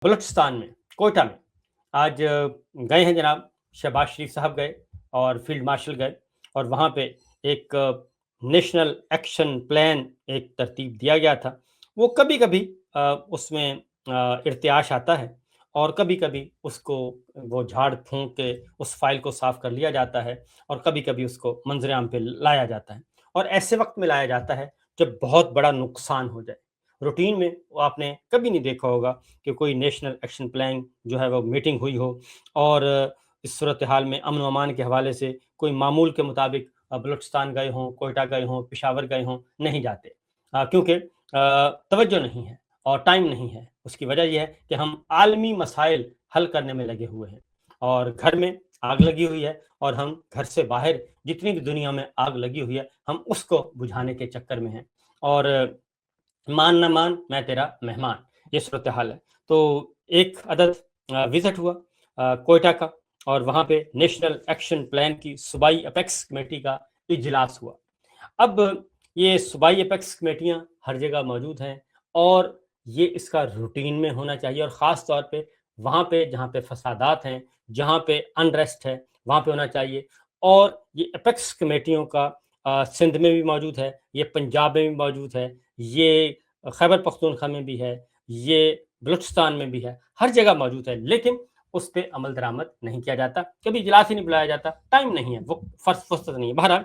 बलूचिस्तान में, कोयटा में आज गए हैं जनाब। शहबाज शरीफ साहब गए और फील्ड मार्शल गए और वहाँ पे एक नेशनल एक्शन प्लान एक तरतीब दिया गया था। वो कभी-कभी उसमें इर्तियाश आता है और कभी-कभी उसको वो झाड़-फूँक के उस फ़ाइल को साफ़ कर लिया जाता है और कभी-कभी उसको मंज़र-ए-आम पे लाया जाता है और ऐसे वक़्त में लाया जाता है जब बहुत बड़ा नुकसान हो जाए। रूटीन में वो आपने कभी नहीं देखा होगा कि कोई नेशनल एक्शन प्लान जो है वो मीटिंग हुई हो और इस सूरत हाल में अमन व अमान के हवाले से कोई मामूल के मुताबिक बलूचिस्तान गए हों, कोयटा गए हों, पेशावर गए हों, नहीं जाते क्योंकि तवज्जो नहीं है और टाइम नहीं है। उसकी वजह ये है कि हम आलमी मसाइल हल करने में लगे हुए हैं और घर में आग लगी हुई है और हम घर से बाहर जितनी भी दुनिया में आग लगी हुई है, हम उसको बुझाने के चक्कर में हैं और मान न मान मैं तेरा मेहमान, ये सूरत हाल है। तो एक अदद विजिट हुआ कोयटा का और वहाँ पे नेशनल एक्शन प्लान की सूबाई अपेक्स कमेटी का इजलास हुआ। अब ये सूबाई अपेक्स कमेटियाँ हर जगह मौजूद हैं और ये इसका रूटीन में होना चाहिए और ख़ास तौर पे वहाँ पे जहाँ पे फसादात हैं, जहाँ पे अनरेस्ट है, वहाँ पे होना चाहिए और ये अपेक्स कमेटियों का सिंध में भी मौजूद है, ये पंजाब में भी मौजूद है, ये खैबर पख्तूनख्वा में भी है, ये बलूचिस्तान में भी है, हर जगह मौजूद है, लेकिन उस पे अमल दरामद नहीं किया जाता, कभी इजलास ही नहीं बुलाया जाता, टाइम नहीं है, वो फुर्सत नहीं है। बहरहाल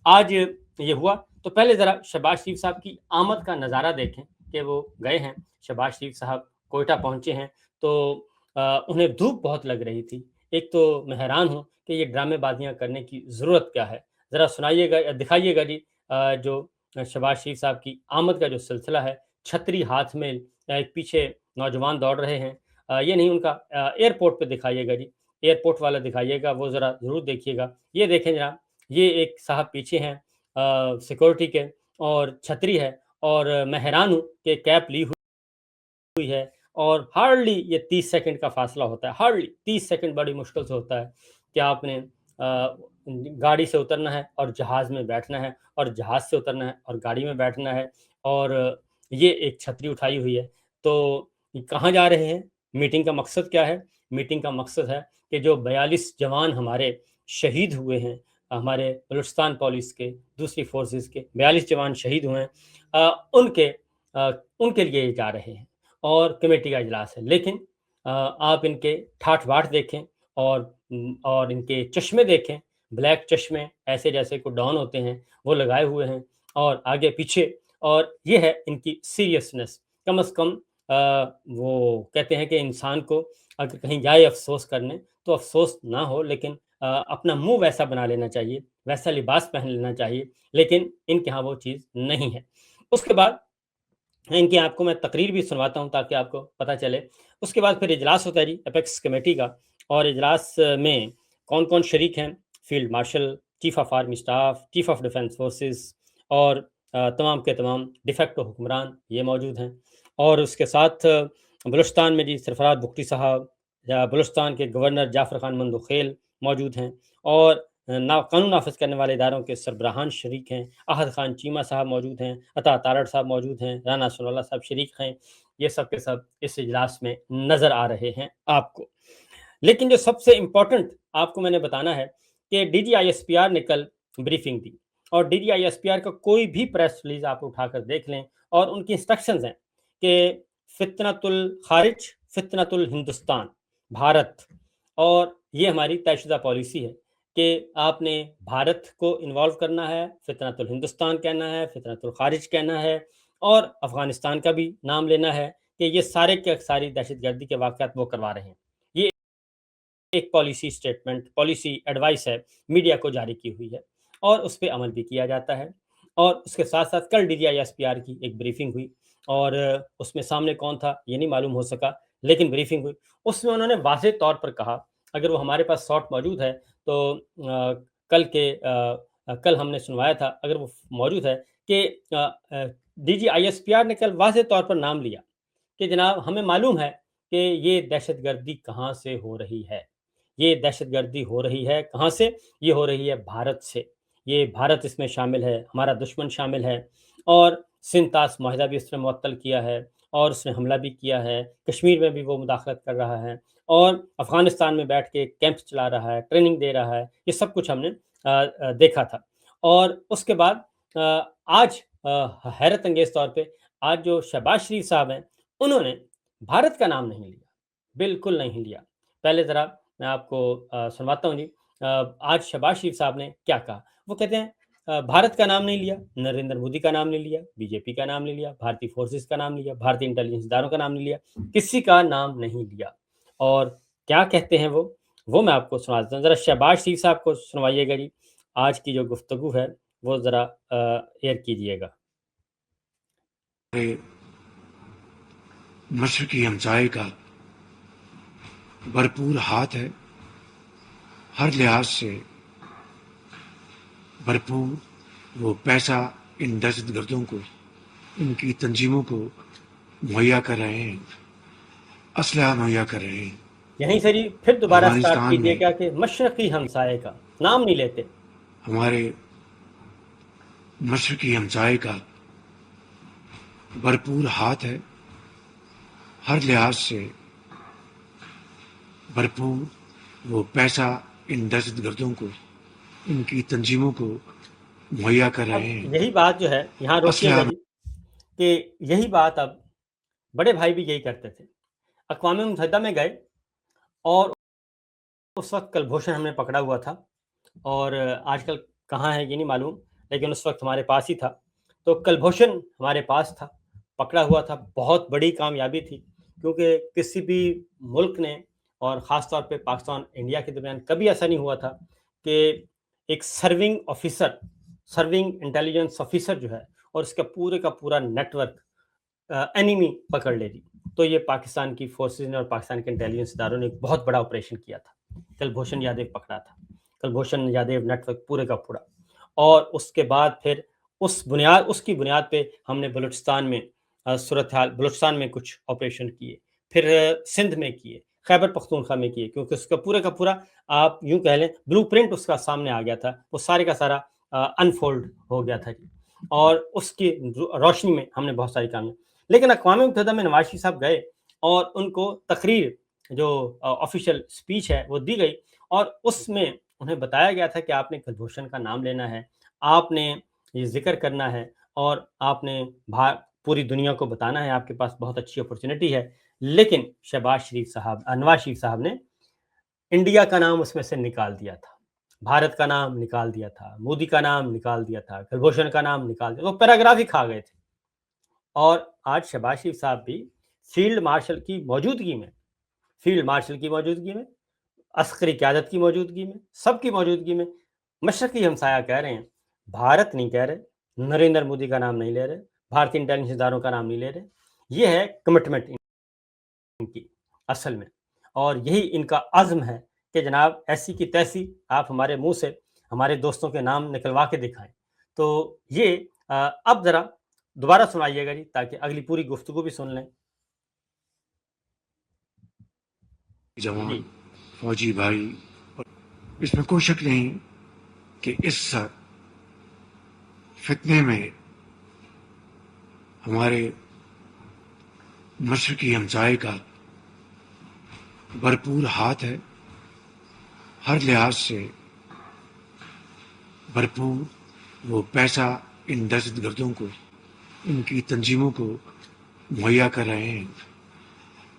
आज ये हुआ, तो पहले ज़रा शहबाज शरीफ साहब की आमद का नज़ारा देखें कि वो गए हैं, शहबाज शरीफ साहब कोयटा पहुँचे हैं, तो उन्हें धूप बहुत लग रही थी। एक तो मैं हैरान हूँ कि ये ड्रामेबाज़ियाँ करने की ज़रूरत क्या है? ज़रा सुनाइएगा दिखाइएगा जी जो शहबाज शरीफ साहब की आमद का जो सिलसिला है, छतरी हाथ में एक पीछे नौजवान दौड़ रहे हैं। ये नहीं उनका एयरपोर्ट पे दिखाइएगा जी, एयरपोर्ट वाला दिखाइएगा, वो ज़रा ज़रूर देखिएगा। ये देखें जनाब, ये एक साहब पीछे हैं सिक्योरिटी के और छतरी है और मैं हैरान हूँ कि कैप ली हुई है और हार्डली ये 30 सेकंड का फ़ासला होता है, हार्डली 30 सेकंड बड़ी मुश्किल से होता है कि आपने गाड़ी से उतरना है और जहाज़ में बैठना है और जहाज़ से उतरना है और गाड़ी में बैठना है और ये एक छतरी उठाई हुई है। तो ये कहाँ जा रहे हैं? मीटिंग का मकसद क्या है? मीटिंग का मकसद है कि जो 42 जवान हमारे शहीद हुए हैं, हमारे बलूचिस्तान पुलिस के, दूसरी फ़ोर्सेस के 42 जवान शहीद हुए हैं उनके उनके लिए ये जा रहे हैं और कमेटी का इजलास है। लेकिन आप इनके ठाठ-बाट देखें और इनके चश्मे देखें, ब्लैक चश्मे ऐसे जैसे कोई डॉन होते हैं, वो लगाए हुए हैं और आगे-पीछे और ये है इनकी सीरियसनेस। कम से कम वो कहते हैं कि इंसान को अगर कहीं जाए अफ़सोस करने, तो अफ़सोस ना हो लेकिन अपना मुँह वैसा बना लेना चाहिए, वैसा लिबास पहन लेना चाहिए, लेकिन इनके यहाँ वो चीज़ नहीं है। उसके बाद इनकी आपको मैं तकरीर भी सुनवाता हूँ ताकि आपको पता चले। उसके बाद फिर इजलास होता है जी अपेक्स कमेटी का और इजलास में कौन-कौन शरीक हैं? Field marshal, chief of army staff, chief of defence forces और तमाम के तमाम डिफेक्टो हुक्मरान ये मौजूद हैं। और उसके साथ बलूचिस्तान में जी सरफराज बुगटी साहब या बलूचिस्तान के गवर्नर जाफ़र खान मंदोखेल मौजूद हैं और कानून नाफ़िज़ करने वाले इदारों के सरबराहान शरीक हैं। अहद खान चीमा साहब मौजूद हैं, अता तारड़ साहब मौजूद हैं, राना सनाउल्लाह साहब शरीक हैं। ये सब के सब इस इजलास में नज़र आ रहे हैं आपको। लेकिन जो सबसे इम्पोर्टेंट आपको मैंने बताना है कि डीजीआईएसपीआर ने कल ब्रीफिंग दी और डीजीआईएसपीआर का कोई भी प्रेस रिलीज़ आप उठाकर देख लें और उनकी इंस्ट्रक्शंस हैं कि फितनतुल खारिज, फितनतुल हिंदुस्तान, भारत और ये हमारी तयशुदा पॉलिसी है कि आपने भारत को इन्वॉल्व करना है, फितनतुल हिंदुस्तान कहना है, फितनतुल खारिज कहना है और अफ़गानिस्तान का भी नाम लेना है कि ये सारे के सारी दहशतगर्दी के वाक़यात वो करवा रहे हैं। ये एक पॉलिसी स्टेटमेंट, पॉलिसी एडवाइस है, मीडिया को जारी की हुई है और उस पे अमल भी किया जाता है। और उसके साथ-साथ कल डीजीआईएसपीआर की एक ब्रीफिंग हुई और उसमें सामने कौन था, ये नहीं मालूम हो सका, लेकिन ब्रीफिंग हुई। उसमें उन्होंने वाज़ेह तौर पर कहा, अगर वो हमारे पास शॉट मौजूद है, तो कल हमने सुनवाया था, अगर वो मौजूद है कि डीजीआईएसपीआर ने कल वाज़ेह तौर पर नाम लिया कि जनाब हमें मालूम है कि ये दहशतगर्दी कहाँ से हो रही है। ये दहशतगर्दी हो रही है कहाँ से? ये हो रही है भारत से। ये भारत इसमें शामिल है, हमारा दुश्मन शामिल है और सिंध-ताश माहिदा भी इसने मुअत्तल किया है اور اس نے حملہ بھی کیا ہے، کشمیر میں بھی وہ مداخلت کر رہا ہے، اور افغانستان میں بیٹھ کے کیمپس چلا رہا ہے، ٹریننگ دے رہا ہے، یہ سب کچھ ہم نے دیکھا تھا۔ اور اس کے بعد آج حیرت انگیز طور پہ آج جو شہباز شریف صاحب ہیں، انہوں نے بھارت کا نام نہیں لیا، بالکل نہیں لیا۔ پہلے ذرا میں آپ کو سنواتا ہوں جی، آج شہباز شریف صاحب نے کیا کہا۔ وہ کہتے ہیں بھارت کا نام نہیں لیا، نریندر مودی کا نام نہیں لیا، بی جے پی کا نام نہیں لیا، بھارتی فورسز کا نام نہیں لیا، بھارتی انٹیلیجنس اداروں کا نام نہیں لیا، کسی کا نام نہیں لیا۔ اور کیا کہتے ہیں وہ میں آپ کو سنا دیتا ہوں، ذرا شہباز شریف صاحب کو سنوائیے گا جی، آج کی جو گفتگو ہے وہ ذرا ایئر کیجئے گا۔ مشرقی ہمسائے کا بھرپور ہاتھ ہے، ہر لحاظ سے بھرپور وہ پیسہ ان دہشت گردوں کو، ان کی تنظیموں کو مہیا کر رہے ہیں، اسلحہ مہیا کر رہے ہیں۔ یہیں سے جی پھر دوبارہ سٹارٹ افغانستان کیجئے میں گا کہ مشرقی ہمسائے کا نام نہیں لیتے۔ ہمارے مشرقی ہمسائے کا بھرپور ہاتھ ہے، ہر لحاظ سے بھرپور وہ پیسہ ان دہشت گردوں کو، ان کی تنظیموں کو مہیا کر اب رہے ہیں۔ یہی بات جو ہے یہاں روکیے گا جی، کہ یہی بات اب بڑے بھائی بھی یہی کرتے تھے۔ اقوام متحدہ میں گئے اور اس وقت کلبھوشن ہم نے پکڑا ہوا تھا، اور آج کل کہاں ہے یہ نہیں معلوم، لیکن اس وقت ہمارے پاس ہی تھا۔ تو کلبھوشن ہمارے پاس تھا، پکڑا ہوا تھا، بہت بڑی کامیابی تھی، کیونکہ کسی بھی ملک نے، اور خاص طور پہ پاکستان انڈیا کے درمیان کبھی ایسا نہیں ہوا تھا کہ ایک serving officer, serving intelligence officer جو ہے، اور اس کا پورا نیٹ ورک اینیمی پکڑ لے دی۔ تو یہ پاکستان کی فورسز نے اور پاکستان کے انٹیلیجنس اداروں نے ایک بہت بڑا آپریشن کیا تھا، کلبھوشن یادیو پکڑا تھا، کلبھوشن یادیو نیٹ ورک پورے کا پورا۔ اور اس کے بعد پھر اس کی بنیاد پہ ہم نے بلوچستان میں صورتحال، بلوچستان میں کچھ آپریشن کیے، پھر سندھ میں کیے، خیبر پختونخوا میں کیے، کیونکہ اس کا پورا آپ یوں کہہ لیں بلو پرنٹ اس کا سامنے آ گیا تھا، وہ سارے کا سارا انفولڈ ہو گیا تھا جی، اور اس کی روشنی میں ہم نے بہت ساری کامیابی۔ لیکن اقوام متحدہ میں نواز شریف صاحب گئے اور ان کو تقریر جو آفیشیل سپیچ ہے وہ دی گئی، اور اس میں انہیں بتایا گیا تھا کہ آپ نے کلبھوشن کا نام لینا ہے، آپ نے یہ ذکر کرنا ہے، اور آپ نے پوری دنیا کو بتانا ہے، آپ کے پاس بہت اچھی اپرچونٹی ہے۔ لیکن نواز شریف صاحب نے انڈیا کا نام اس میں سے نکال دیا تھا، بھارت کا نام نکال دیا تھا، مودی کا نام نکال دیا تھا، کلبھوشن کا نام نکال دیا، وہ پیراگراف ہی کھا گئے تھے۔ اور آج شہباز شریف صاحب بھی فیلڈ مارشل کی موجودگی میں، عسکری قیادت کی موجودگی میں، سب کی موجودگی میں مشرقی ہمسایہ کہہ رہے ہیں، بھارت نہیں کہہ رہے، نریندر مودی کا نام نہیں لے رہے، بھارتی انٹیلیجنس اداروں کا نام نہیں لے رہے۔ یہ ہے کمٹمنٹ ان کی اصل میں، اور یہی ان کا عزم ہے کہ جناب ایسی کی تیسی آپ ہمارے منہ سے ہمارے دوستوں کے نام نکلوا کے دکھائیں۔ تو یہ اب ذرا دوبارہ سنائیے گا جی، تاکہ اگلی پوری گفتگو بھی سن لیں۔ جوان فوجی بھائی، اس میں کوئی شک نہیں کہ اس فتنے میں ہمارے مشرقی ہمسائے کا بھرپور ہاتھ ہے، ہر لحاظ سے بھرپور وہ پیسہ ان دہشت گردوں کو، ان کی تنظیموں کو مہیا کر رہے ہیں،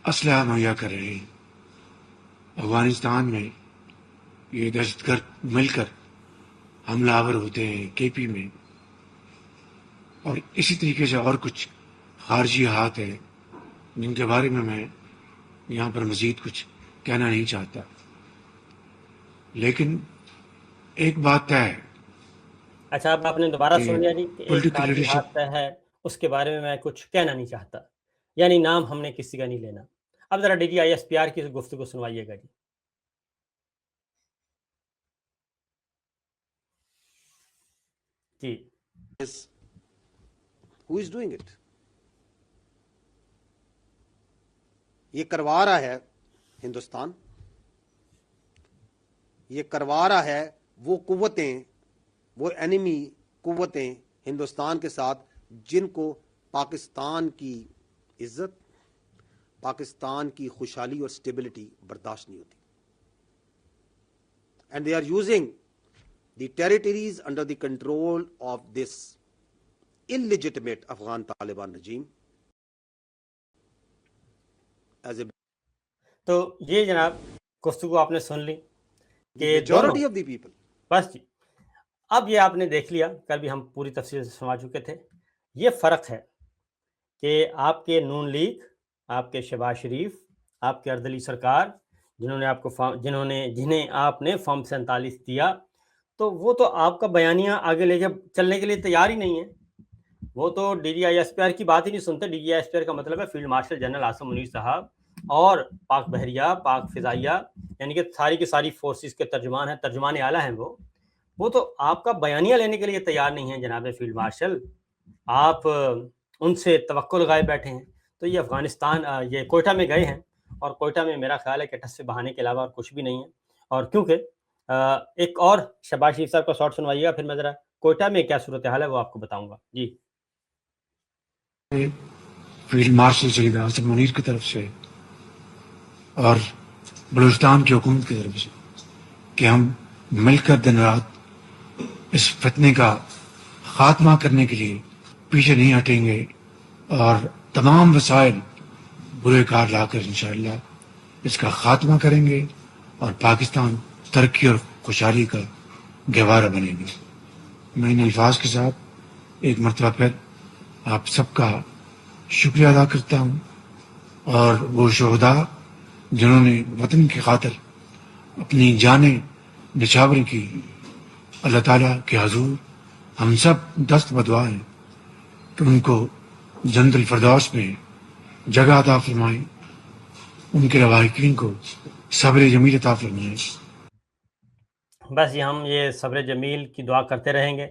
اسلحہ مہیا کر رہے ہیں۔ افغانستان میں یہ دہشت گرد مل کر حملہ آور ہوتے ہیں کے پی میں، اور اسی طریقے سے اور کچھ خارجی ہاتھ ہیں جن کے بارے میں یہاں پر مزید کچھ کہنا نہیں چاہتا، لیکن ایک بات طے ہے۔ اچھا، اب آپ نے دوبارہ سن لیا جی کہ ایک پولیٹیکل خارجی لیڈرشپ ہاتھ ہے، اس کے بارے میں کچھ کہنا نہیں چاہتا، یعنی نام ہم نے کسی کا نہیں لینا۔ اب ذرا DGISPR کی گفتگو سنوائیے گا جی۔ جی who is doing it؟ یہ کروا رہا ہے ہندوستان، یہ کروا رہا ہے وہ قوتیں، وہ اینیمی قوتیں ہندوستان کے ساتھ، جن کو پاکستان کی इज्जत, पाकिस्तान की खुशहाली और स्टेबिलिटी बर्दाश्त नहीं होती. And they are using the territories under the control of this illegitimate Afghan Taliban regime as a तो ये जनाब गुफ्तगू आपने सुन ली कि majority of the people. बस जी, अब ये आपने देख लिया, कल भी हम पूरी तफसील से सुना चुके थे. ये फ़र्क है कि आपके नून लीग, आपके शहबाज शरीफ, आपके अर्दली सरकार, जिन्हें आपने फॉर्म 47 दिया, तो वो तो आपका बयानिया आगे लेके चलने के लिए तैयार ही नहीं है. वो तो DGISPR की बात ही नहीं सुनते. DGISPR का मतलब है field marshal general Asim Munir साहब और पाक बहरिया, पाक फिजाइया, यानी कि सारी की सारी फोर्सेस के तर्जुमान हैं, तर्जुमान आला हैं. वो तो आपका बयानिया लेने के लिए तैयार नहीं है जनाब फील्ड मार्शल. आप उनसे तवक्को लगाए बैठे हैं. तो ये अफगानिस्तान, ये कोयटा में गए हैं और कोयटा में मेरा ख्याल है कि टस से बहाने के अलावा और कुछ भी नहीं है. और क्योंकि एक और शहबाज शरीफ साहब का शॉट सुनवाइएगा, फिर मैं ज़रा कोयटा में क्या सूरत हाल है वो आपको बताऊंगा. जी, फील्ड मार्शल शहीद आसिम मुनीर की तरफ से और बलूचिस्तान की हुकूमत की तरफ से कि हम मिलकर दिन रात इस फितने का खात्मा करने के लिए पीछे नहीं हटेंगे और तमाम वसाइल बुरे कार लाकर इंशाअल्लाह इसका खात्मा करेंगे और पाकिस्तान तरक्की और खुशहाली का गहवारा बनेंगे. मैं इन अल्फाज के साथ एक मरतबा फिर आप सबका शुक्रिया अदा करता हूँ और वो शोहदा जिन्होंने वतन की खातिर अपनी जानें निछावर की, अल्लाह ताला के हजूर हम सब दस्त बदुआ हैं कि उनको जन्नतुल फिरदौस में जगह अता फरमाए, उनके लवाहिकीन को सब्र जमील अता फरमाए. बस हम ये सब्र जमील की दुआ करते रहेंगे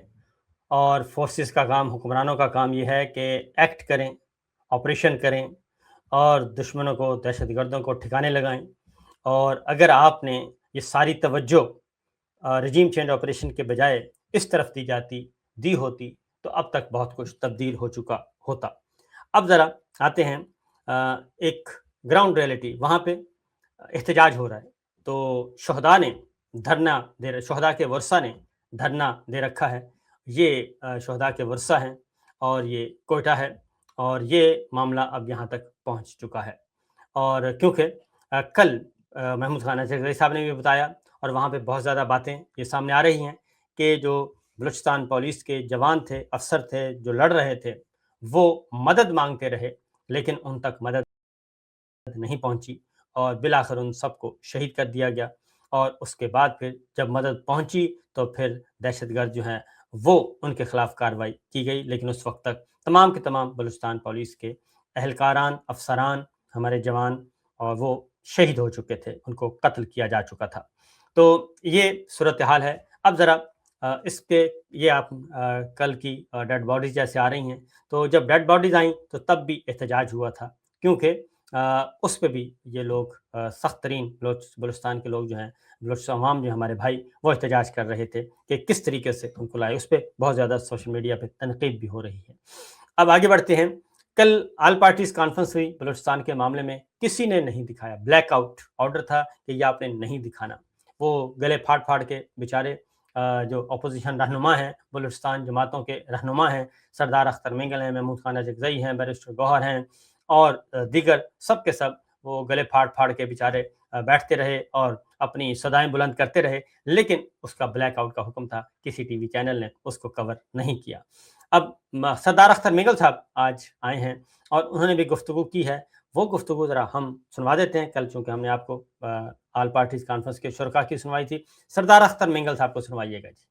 और फोर्सेस का काम, हुक्मरानों का काम ये है कि एक्ट करें, ऑपरेशन करें और दुश्मनों को, दहशतगर्दों को ठिकाने लगाएं. और अगर आपने ये सारी तवज्जो रजीम चेंज ऑपरेशन के बजाय इस तरफ दी होती तो अब तक बहुत कुछ तब्दील हो चुका होता. अब ज़रा आते हैं एक ग्राउंड रियलिटी. वहाँ पे एहतजाज हो रहा है तो शहदा के वर्सा ने धरना दे रखा है. ये शहदा के वर्सा हैं और ये कोयटा है और ये मामला अब यहाँ तक पहुँच चुका है. और क्योंकि कल महमूद खान अजहरी साहब ने भी बताया और वहाँ पे बहुत ज़्यादा बातें ये सामने आ रही हैं कि जो बलूचिस्तान पुलिस के जवान थे, अफसर थे, जो लड़ रहे थे, वो मदद मांगते रहे लेकिन उन तक मदद नहीं पहुंची और बिलाखिर उन सबको शहीद कर दिया गया. और उसके बाद फिर जब मदद पहुंची तो फिर दहशतगर्द जो हैं वो उनके खिलाफ कार्रवाई की गई. लेकिन उस वक्त तक तमाम के तमाम बलूचिस्तान पुलिस के अहलकारान, अफसरान, हमारे जवान और वो शहीद हो चुके थे, उनको कत्ल किया जा चुका था. तो ये सूरत हाल है. अब ज़रा इसके ये आप कल की डेड बॉडीज जैसे आ रही हैं, तो जब डेड बॉडीज आई तो तब भी एहतजाज हुआ था क्योंकि उस पे भी ये लोग सख्त तरीन बलूचिस्तान के लोग जो हैं, बलूचिस्तान अवाम जो हमारे भाई, वो एहतजाज कर रहे थे कि किस तरीके से उनको लाए. उस पर बहुत ज़्यादा सोशल मीडिया पे तनकीद भी हो रही है. अब आगे बढ़ते हैं. कल ऑल पार्टीज कॉन्फ्रेंस हुई बलूचिस्तान के मामले में. किसी ने नहीं दिखाया, ब्लैकआउट ऑर्डर था कि ये आपने नहीं दिखाना. वो गले फाड़ के बेचारे जो अपोजिशन रहनुमा हैं, बलूचिस्तान जमातों के रहनुमा हैं, सरदार अख्तर मेंगल हैं, महमूद खान अजहरी हैं, बैरिस्टर गौहर हैं और दीगर सब के सब वो गले फाड़ के बेचारे बैठते रहे और अपनी सदाएं बुलंद करते रहे. लेकिन उसका ब्लैकआउट का हुक्म था, किसी टीवी चैनल ने उसको कवर नहीं किया. अब सरदार अख्तर मेंगल साहब आज आए हैं और उन्होंने भी गुफ्तगू की है. वो गुफ्तगू ज़रा हम सुनवा देते हैं. कल चूँकि हमने आपको ऑल पार्टीज कॉन्फ्रेंस के शुरका की सुनवाई थी, सरदार अख्तर मेंगल साहब को सुनवाइएगा जी.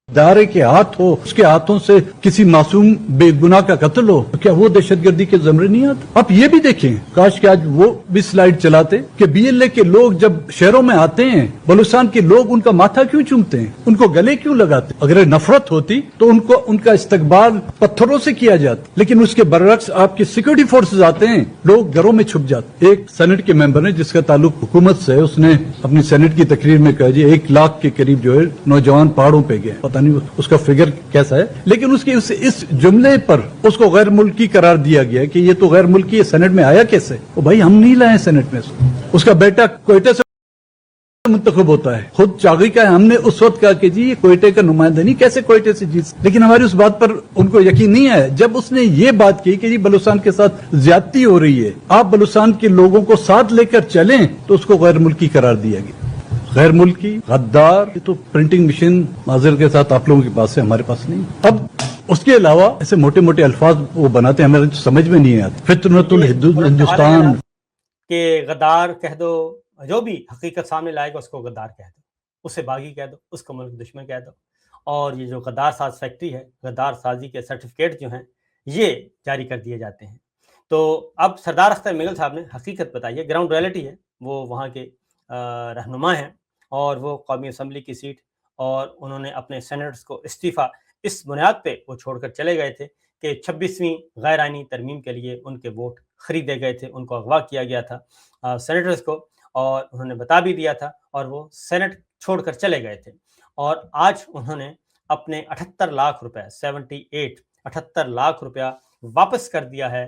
दारे के हाथ हो, उसके हाथों से किसी मासूम बेगुनाह का कत्ल हो, तो क्या वो दहशतगर्दी के ज़मरे नहीं आते? आप ये भी देखें, काश कि आज वो भी स्लाइड चलाते कि BLA के लोग जब शहरों में आते हैं, बलूचिस्तान के लोग उनका माथा क्यों चूमते हैं, उनको गले क्यों लगाते? अगर नफरत होती तो उनको उनका इस्तकबाल पत्थरों से किया जाता, लेकिन उसके बरअक्स आपकी सिक्योरिटी फोर्सेज आते हैं, लोग घरों में छुप जाते. एक सेनेट के मेंबर ने जिसका ताल्लुक हुकूमत से, उसने अपनी सेनेट की तकरीर में कहा जी 1 लाख के करीब जो है नौजवान पहाड़ों पे गए. پتہ نہیں اس کا فگر کیسا ہے، لیکن اس کے اس جملے پر اس کو غیر ملکی قرار دیا گیا کہ یہ تو غیر ملکی ہے، سینٹ میں آیا کیسے؟ بھائی ہم نہیں لائے سینٹ میں، اس کا بیٹا کوئٹہ سے منتخب ہوتا ہے، خود چاغی کا ہے، ہم نے اس وقت کہا کہ جی یہ کوئٹے کا نمائندہ نہیں، کیسے کوئٹے سے جیت، لیکن ہماری اس بات پر ان کو یقین نہیں ہے۔ جب اس نے یہ بات کی کہ جی بلوچستان کے ساتھ زیادتی ہو رہی ہے، آپ بلوچستان کے لوگوں کو ساتھ لے کر چلیں، تو اس کو غیر ملکی قرار دیا گیا۔ غیر ملکی، غدار، یہ تو پرنٹنگ مشین معذرت کے ساتھ آپ لوگوں کے پاس ہے، ہمارے پاس نہیں۔ اب اس کے علاوہ ایسے موٹے موٹے الفاظ وہ بناتے ہیں، ہمیں سمجھ میں نہیں آتے۔ فطرت ہندوستان کہ غدار کہہ دو، جو بھی حقیقت سامنے لائے گا اس کو غدار کہہ دو، اسے باغی کہہ دو، اس کو ملک دشمن کہہ دو۔ اور یہ جو غدار ساز فیکٹری ہے، غدار سازی کے سرٹیفکیٹ جو ہیں یہ جاری کر دیے جاتے ہیں۔ تو اب سردار اختر مغل صاحب نے حقیقت بتائی ہے، گراؤنڈ ریئلٹی ہے، وہ وہاں کے رہنما ہیں اور وہ قومی اسمبلی کی سیٹ، اور انہوں نے اپنے سینیٹرز کو استعفیٰ اس بنیاد پہ وہ چھوڑ کر چلے گئے تھے کہ 26ویں غیر آئینی ترمیم کے لیے ان کے ووٹ خریدے گئے تھے، ان کو اغوا کیا گیا تھا سینیٹرز کو، اور انہوں نے بتا بھی دیا تھا، اور وہ سینٹ چھوڑ کر چلے گئے تھے۔ اور آج انہوں نے اپنے 78 لاکھ روپے 78 لاکھ روپیہ واپس کر دیا ہے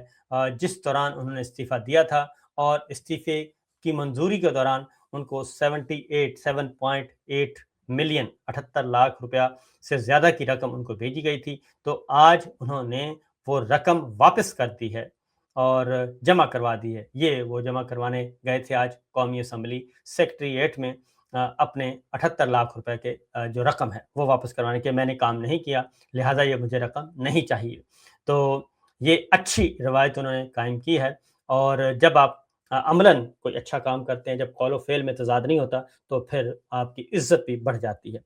جس دوران انہوں نے استعفیٰ دیا تھا، اور استعفے کی منظوری کے دوران ان کو 7.8 ملین 78 لاکھ روپیہ سے زیادہ کی رقم ان کو بھیجی گئی تھی۔ تو آج انہوں نے وہ رقم واپس کر دی ہے اور جمع کروا دی ہے۔ یہ وہ جمع کروانے گئے تھے آج قومی اسمبلی سیکریٹریٹ میں اپنے 78 لاکھ روپے کے جو رقم ہے وہ واپس کروانے کے، میں نے کام نہیں کیا لہٰذا یہ مجھے رقم نہیں چاہیے۔ تو یہ اچھی روایت انہوں نے قائم کی ہے، اور جب آپ عملاً کوئی اچھا کام کرتے ہیں، جب قول و فعل میں تضاد نہیں ہوتا، تو پھر آپ کی عزت بھی بڑھ جاتی ہے۔